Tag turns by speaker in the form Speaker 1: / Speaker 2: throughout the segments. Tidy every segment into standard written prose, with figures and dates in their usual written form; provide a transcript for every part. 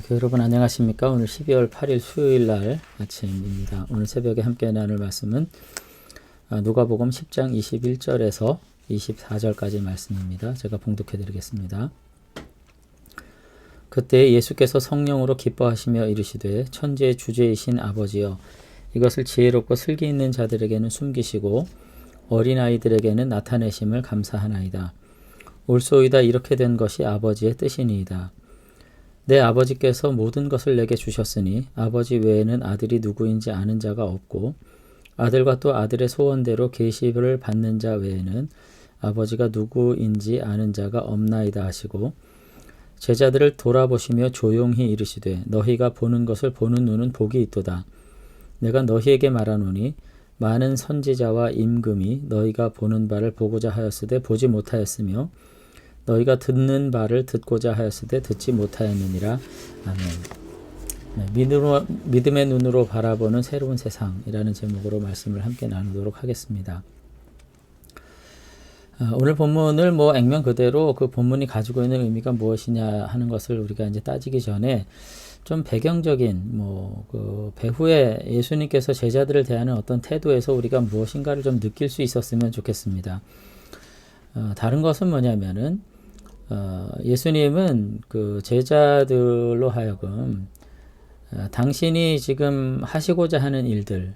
Speaker 1: 여러분 안녕하십니까? 오늘 12월 8일 수요일 날 아침입니다. 오늘 새벽에 함께 나눌 말씀은 누가복음 10장 21절에서 24절까지 말씀입니다. 제가 봉독해 드리겠습니다. 그때 예수께서 성령으로 기뻐하시며 이르시되 천지의 주제이신 아버지여 이것을 지혜롭고 슬기 있는 자들에게는 숨기시고 어린아이들에게는 나타내심을 감사하나이다. 옳소이다. 이렇게 된 것이 아버지의 뜻이니이다. 내 아버지께서 모든 것을 내게 주셨으니 아버지 외에는 아들이 누구인지 아는 자가 없고 아들과 또 아들의 소원대로 계시를 받는 자 외에는 아버지가 누구인지 아는 자가 없나이다 하시고 제자들을 돌아보시며 조용히 이르시되 너희가 보는 것을 보는 눈은 복이 있도다. 내가 너희에게 말하노니 많은 선지자와 임금이 너희가 보는 바를 보고자 하였으되 보지 못하였으며 너희가 듣는 바를 듣고자 하였으되 듣지 못하였느니라. 아멘. 믿음의 눈으로 바라보는 새로운 세상이라는 제목으로 말씀을 함께 나누도록 하겠습니다. 오늘 본문을 액면 그대로 그 본문이 가지고 있는 의미가 무엇이냐 하는 것을 우리가 이제 따지기 전에 좀 배경적인 그 배후에 예수님께서 제자들을 대하는 어떤 태도에서 우리가 무엇인가를 좀 느낄 수 있었으면 좋겠습니다. 다른 것은 뭐냐면은 예수님은 그 제자들로 하여금 당신이 지금 하시고자 하는 일들,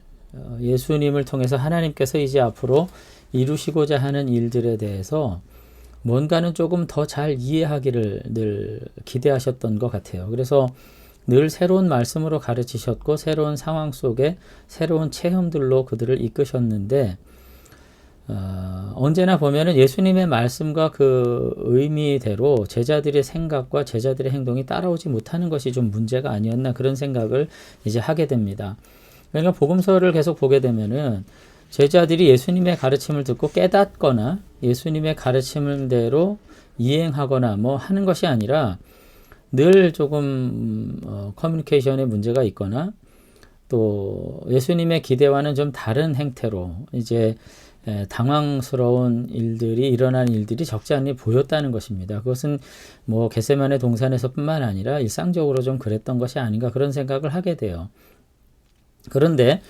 Speaker 1: 예수님을 통해서 하나님께서 이제 앞으로 이루시고자 하는 일들에 대해서 뭔가는 조금 더 잘 이해하기를 늘 기대하셨던 것 같아요. 그래서 늘 새로운 말씀으로 가르치셨고 새로운 상황 속에 새로운 체험들로 그들을 이끄셨는데 언제나 보면은 예수님의 말씀과 그 의미대로 제자들의 생각과 제자들의 행동이 따라오지 못하는 것이 좀 문제가 아니었나 그런 생각을 이제 하게 됩니다. 그러니까 복음서를 계속 보게 되면은 제자들이 예수님의 가르침을 듣고 깨닫거나 예수님의 가르침대로 이행하거나 하는 것이 아니라 늘 조금 커뮤니케이션에 문제가 있거나 또 예수님의 기대와는 좀 다른 행태로 이제 당황스러운 일들이 일어난 일들이 적지 않게 보였다는 것입니다. 그것은 겟세마네 동산에서뿐만 아니라 일상적으로 좀 그랬던 것이 아닌가 그런 생각을 하게 돼요. 그런데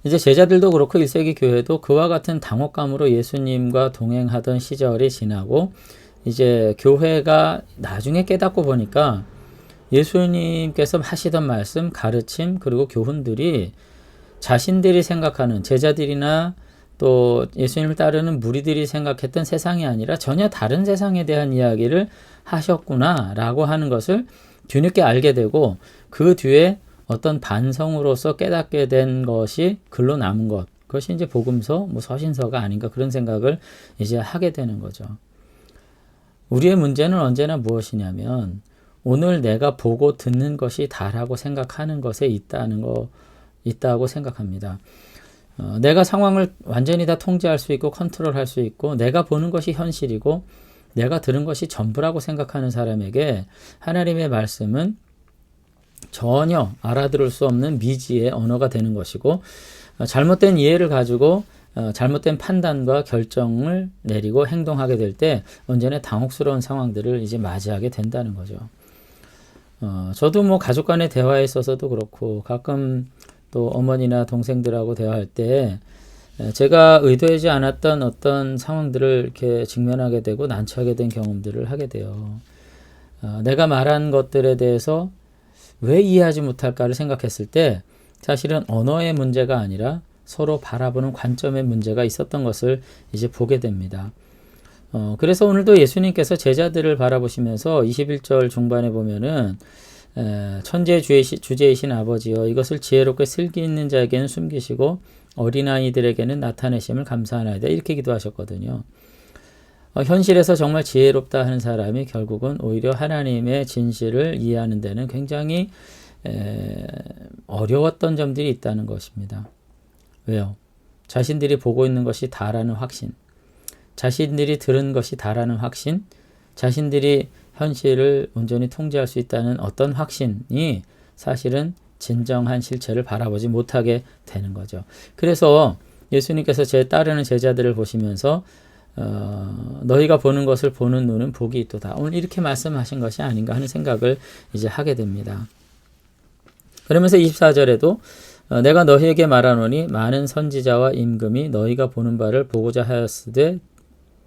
Speaker 1: 이제 제자들도 그렇고 1세기 교회도 그와 같은 당혹감으로 예수님과 동행하던 시절이 지나고 이제 교회가 나중에 깨닫고 보니까 예수님께서 하시던 말씀, 가르침 그리고 교훈들이 자신들이 생각하는 제자들이나 또 예수님을 따르는 무리들이 생각했던 세상이 아니라 전혀 다른 세상에 대한 이야기를 하셨구나 라고 하는 것을 뒤늦게 알게 되고 그 뒤에 어떤 반성으로서 깨닫게 된 것이 글로 남은 것, 그것이 이제 복음서, 서신서가 아닌가 그런 생각을 이제 하게 되는 거죠. 우리의 문제는 언제나 무엇이냐면 오늘 내가 보고 듣는 것이 다라고 생각하는 것에 있다고 생각합니다. 내가 상황을 완전히 다 통제할 수 있고 컨트롤할 수 있고 내가 보는 것이 현실이고 내가 들은 것이 전부라고 생각하는 사람에게 하나님의 말씀은 전혀 알아들을 수 없는 미지의 언어가 되는 것이고 잘못된 이해를 가지고 잘못된 판단과 결정을 내리고 행동하게 될 때 언제나 당혹스러운 상황들을 이제 맞이하게 된다는 거죠. 저도 가족 간의 대화에 있어서도 그렇고 가끔 또 어머니나 동생들하고 대화할 때 제가 의도하지 않았던 어떤 상황들을 이렇게 직면하게 되고 난처하게 된 경험들을 하게 돼요. 내가 말한 것들에 대해서 왜 이해하지 못할까를 생각했을 때 사실은 언어의 문제가 아니라 서로 바라보는 관점의 문제가 있었던 것을 이제 보게 됩니다. 그래서 오늘도 예수님께서 제자들을 바라보시면서 21절 중반에 보면은 천지의 주제이신 아버지여 이것을 지혜롭게 슬기 있는 자에게는 숨기시고 어린아이들에게는 나타내심을 감사하나이다 이렇게 기도하셨거든요. 현실에서 정말 지혜롭다 하는 사람이 결국은 오히려 하나님의 진실을 이해하는 데는 굉장히 어려웠던 점들이 있다는 것입니다. 왜요? 자신들이 보고 있는 것이 다라는 확신, 자신들이 들은 것이 다라는 확신, 자신들이 현실을 온전히 통제할 수 있다는 어떤 확신이 사실은 진정한 실체를 바라보지 못하게 되는 거죠. 그래서 예수님께서 따르는 제자들을 보시면서 너희가 보는 것을 보는 눈은 복이 있도다. 오늘 이렇게 말씀하신 것이 아닌가 하는 생각을 이제 하게 됩니다. 그러면서 24절에도 내가 너희에게 말하노니 많은 선지자와 임금이 너희가 보는 바를 보고자 하였으되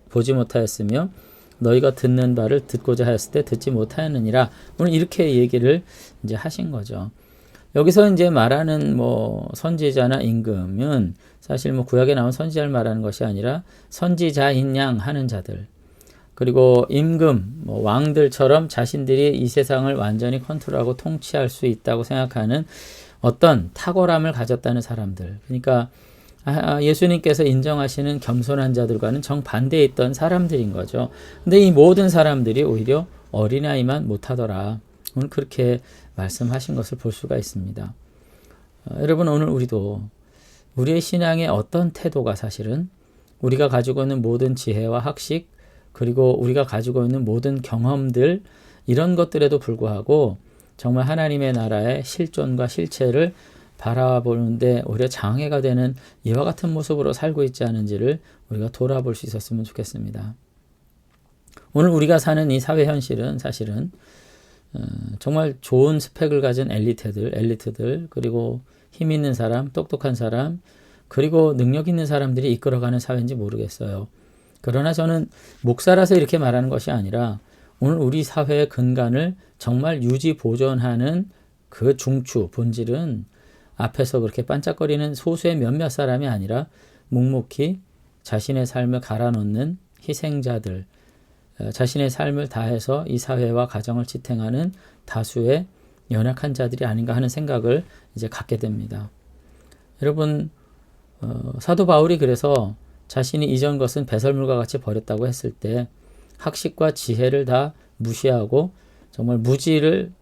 Speaker 1: 보지 못하였으며 너희가 듣는 바를 듣고자 하였을 때 듣지 못하였느니라. 오늘 이렇게 얘기를 이제 하신 거죠. 여기서 이제 말하는 뭐 선지자나 임금은 사실 뭐 구약에 나온 선지자를 말하는 것이 아니라 선지자인 양 하는 자들, 그리고 임금, 뭐 왕들처럼 자신들이 이 세상을 완전히 컨트롤하고 통치할 수 있다고 생각하는 어떤 탁월함을 가졌다는 사람들. 그러니까 예수님께서 인정하시는 겸손한 자들과는 정반대에 있던 사람들인 거죠. 근데 이 모든 사람들이 오히려 어린아이만 못하더라. 오늘 그렇게 말씀하신 것을 볼 수가 있습니다. 여러분, 오늘 우리도 우리의 신앙의 어떤 태도가 사실은 우리가 가지고 있는 모든 지혜와 학식, 그리고 우리가 가지고 있는 모든 경험들, 이런 것들에도 불구하고 정말 하나님의 나라의 실존과 실체를 바라보는데 오히려 장애가 되는 이와 같은 모습으로 살고 있지 않은지를 우리가 돌아볼 수 있었으면 좋겠습니다. 오늘 우리가 사는 이 사회 현실은 사실은 정말 좋은 스펙을 가진 엘리트들, 그리고 힘 있는 사람, 똑똑한 사람, 그리고 능력 있는 사람들이 이끌어가는 사회인지 모르겠어요. 그러나 저는 목사라서 이렇게 말하는 것이 아니라 오늘 우리 사회의 근간을 정말 유지 보존하는 그 중추, 본질은 앞에서 그렇게 반짝거리는 소수의 몇몇 사람이 아니라 묵묵히 자신의 삶을 갈아놓는 희생자들, 자신의 삶을 다해서 이 사회와 가정을 지탱하는 다수의 연약한 자들이 아닌가 하는 생각을 이제 갖게 됩니다. 여러분, 사도 바울이 그래서 자신이 이전 것은 배설물과 같이 버렸다고 했을 때 학식과 지혜를 다 무시하고 정말 무지를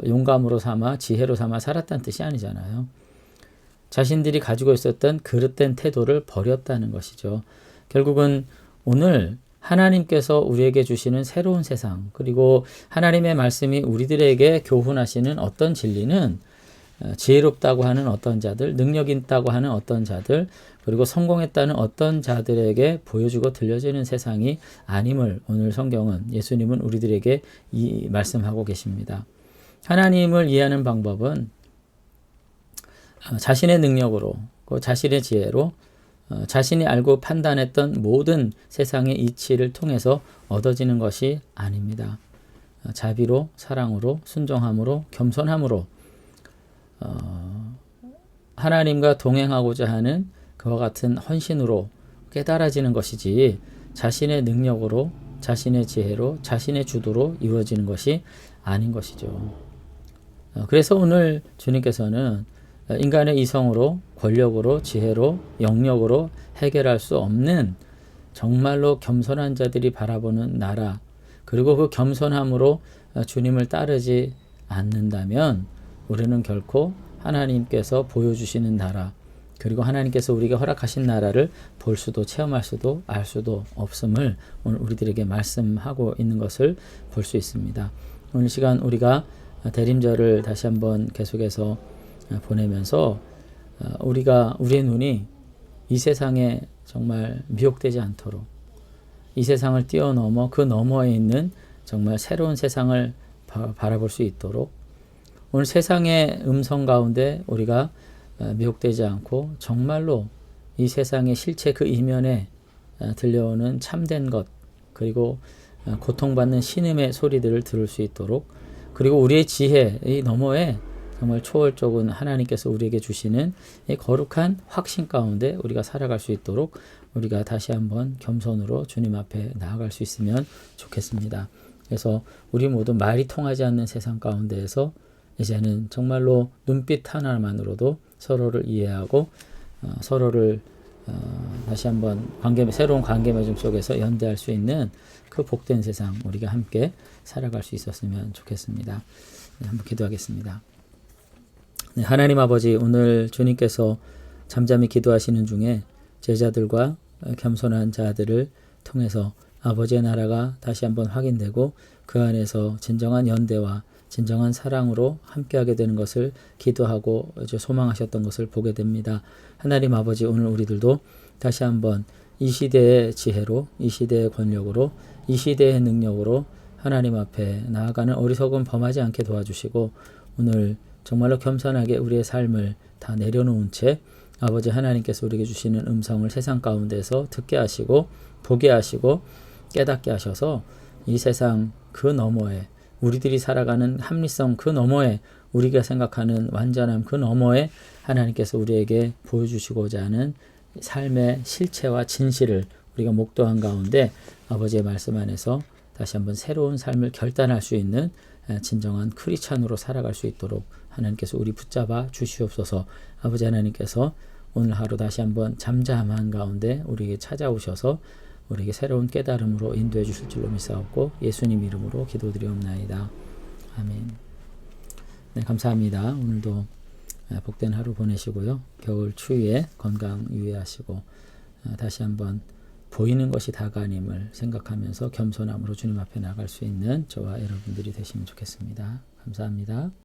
Speaker 1: 용감으로 삼아 지혜로 삼아 살았다는 뜻이 아니잖아요. 자신들이 가지고 있었던 그릇된 태도를 버렸다는 것이죠. 결국은 오늘 하나님께서 우리에게 주시는 새로운 세상, 그리고 하나님의 말씀이 우리들에게 교훈하시는 어떤 진리는 지혜롭다고 하는 어떤 자들, 능력 있다고 하는 어떤 자들, 그리고 성공했다는 어떤 자들에게 보여주고 들려지는 세상이 아님을 오늘 성경은, 예수님은 우리들에게 말씀하고 계십니다. 하나님을 이해하는 방법은 자신의 능력으로, 자신의 지혜로, 자신이 알고 판단했던 모든 세상의 이치를 통해서 얻어지는 것이 아닙니다. 자비로, 사랑으로, 순종함으로, 겸손함으로 하나님과 동행하고자 하는 그와 같은 헌신으로 깨달아지는 것이지 자신의 능력으로, 자신의 지혜로, 자신의 주도로 이루어지는 것이 아닌 것이죠. 그래서 오늘 주님께서는 인간의 이성으로, 권력으로, 지혜로, 영역으로 해결할 수 없는 정말로 겸손한 자들이 바라보는 나라, 그리고 그 겸손함으로 주님을 따르지 않는다면 우리는 결코 하나님께서 보여주시는 나라, 그리고 하나님께서 우리에게 허락하신 나라를 볼 수도 체험할 수도 알 수도 없음을 오늘 우리들에게 말씀하고 있는 것을 볼 수 있습니다. 오늘 시간 우리가 대림절을 다시 한번 계속해서 보내면서 우리의 눈이 이 세상에 정말 미혹되지 않도록, 이 세상을 뛰어넘어 그 너머에 있는 정말 새로운 세상을 바라볼 수 있도록, 오늘 세상의 음성 가운데 우리가 미혹되지 않고 정말로 이 세상의 실체 그 이면에 들려오는 참된 것, 그리고 고통받는 신음의 소리들을 들을 수 있도록, 그리고 우리의 지혜 이 너머에 정말 초월적인 하나님께서 우리에게 주시는 이 거룩한 확신 가운데 우리가 살아갈 수 있도록 우리가 다시 한번 겸손으로 주님 앞에 나아갈 수 있으면 좋겠습니다. 그래서 우리 모두 말이 통하지 않는 세상 가운데에서 이제는 정말로 눈빛 하나만으로도 서로를 이해하고 서로를 다시 한번 새로운 관계 맺음 속에서 연대할 수 있는 그 복된 세상 우리가 함께 살아갈 수 있었으면 좋겠습니다. 네, 한번 기도하겠습니다. 네, 하나님 아버지, 오늘 주님께서 잠잠히 기도하시는 중에 제자들과 겸손한 자들을 통해서 아버지의 나라가 다시 한번 확인되고 그 안에서 진정한 연대와 진정한 사랑으로 함께하게 되는 것을 기도하고 소망하셨던 것을 보게 됩니다. 하나님 아버지, 오늘 우리들도 다시 한번 이 시대의 지혜로, 이 시대의 권력으로, 이 시대의 능력으로 하나님 앞에 나아가는 어리석음 범하지 않게 도와주시고 오늘 정말로 겸손하게 우리의 삶을 다 내려놓은 채 아버지 하나님께서 우리에게 주시는 음성을 세상 가운데서 듣게 하시고 보게 하시고 깨닫게 하셔서 이 세상 그 너머에 우리들이 살아가는 합리성 그 너머에 우리가 생각하는 완전함 그 너머에 하나님께서 우리에게 보여주시고자 하는 삶의 실체와 진실을 우리가 목도한 가운데 아버지의 말씀 안에서 다시 한번 새로운 삶을 결단할 수 있는 진정한 크리스찬으로 살아갈 수 있도록 하나님께서 우리 붙잡아 주시옵소서. 아버지 하나님께서 오늘 하루 다시 한번 잠잠한 가운데 우리에게 찾아오셔서 우리에게 새로운 깨달음으로 인도해 주실 줄로 믿사옵고 예수님 이름으로 기도드리옵나이다. 아멘. 네, 감사합니다. 오늘도 복된 하루 보내시고요. 겨울 추위에 건강 유의하시고 다시 한번 보이는 것이 다가 아님을 생각하면서 겸손함으로 주님 앞에 나갈 수 있는 저와 여러분들이 되시면 좋겠습니다. 감사합니다.